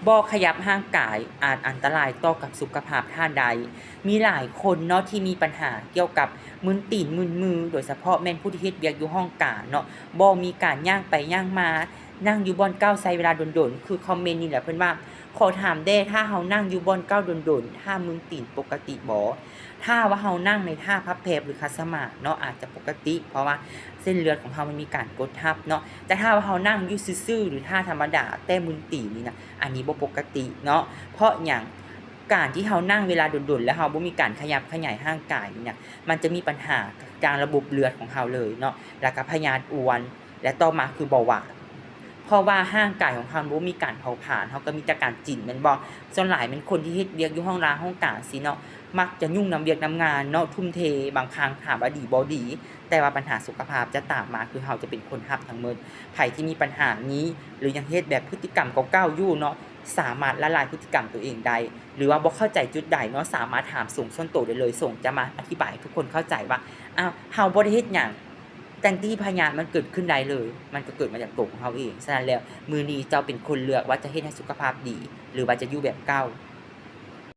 บ่ขยับร่างกายอาจอันตรายต่อกับสุขภาพท่านใดมีหลายคนเนาะที่มีปัญหาเกี่ยวกับมึนตีนมึนมือโดยเฉพาะแม่นผู้ที่เฮ็ดเวียกอยู่ห้องกลางเนาะบ่มีการย่างไปย่างมานั่งอยู่บ่อนเก้าใช้เวลาโดนๆคือคอมเมนต์นี่แหละเพิ่นว่าขอถามแด้ถ้าเฮานั่งอยู่บ่อนเก้าโดนๆท่ามึนตีนปกติบ่ถ้าว่าเฮานั่งในท่าพับแผลบหรือคัดสมาธิเนาะอาจจะปกติเพราะว่าเส้นเลือดของเฮามันมีการกดทับเนาะแต่ถ้าว่าเฮานั่งอยู่ซื่อๆหรือท่าธรรมดาแต่มึนตีนนี่นะอันนี้บ่ปกติเนาะเพราะหยังการที่เฮานั่งเวลาโดนๆแล้วเฮาบ่มีการขยับขยายร่างกายนี่นะมันจะมีปัญหาทางระบบเลือดของเฮาเลยเนาะแล้วก็พยาธิอ้วนและต่อมาคือเบาหวานเพราะว่าร่างกายของเฮาบ่มีการเผาผลาญเฮาก็มีแต่การกินแม่นบ่ส่วนหลายเป็นคนที่เฮ็ดเวียกอยู่ห้องร้างห้องกลางสิเนาะมักจะยุ่งนำเวียกนำงานเนาะทุ่มเทบางครั้งถามว่าดีบ่ดีแต่ว่าปัญหาสุขภาพจะตามมาคือเฮาจะเป็นคนรับทั้งหมดไผที่มีปัญหานี้หรือยังเฮ็ดแบบพฤติกรรมเก่าๆอยู่เนาะสามารถละลายพฤติกรรมตัวเองได้หรือว่าบ่เข้าใจจุดใดเนาะสามารถถามส่งส่วนตัวได้เลยส่งจะมาอธิบายให้ทุกคนเข้าใจว่าอ้าวเฮาบ่ได้เฮ็ดหยังแต่ที่พยาธิมันเกิดขึ้นได้เลยมันก็เกิดมาจากตัวของเฮาเองฉะนั้นแล้วมื้อนี้เจ้าเป็นคนเลือกว่าจะเฮ็ดให้สุขภาพดีหรือว่าจะอยู่แบบเก่า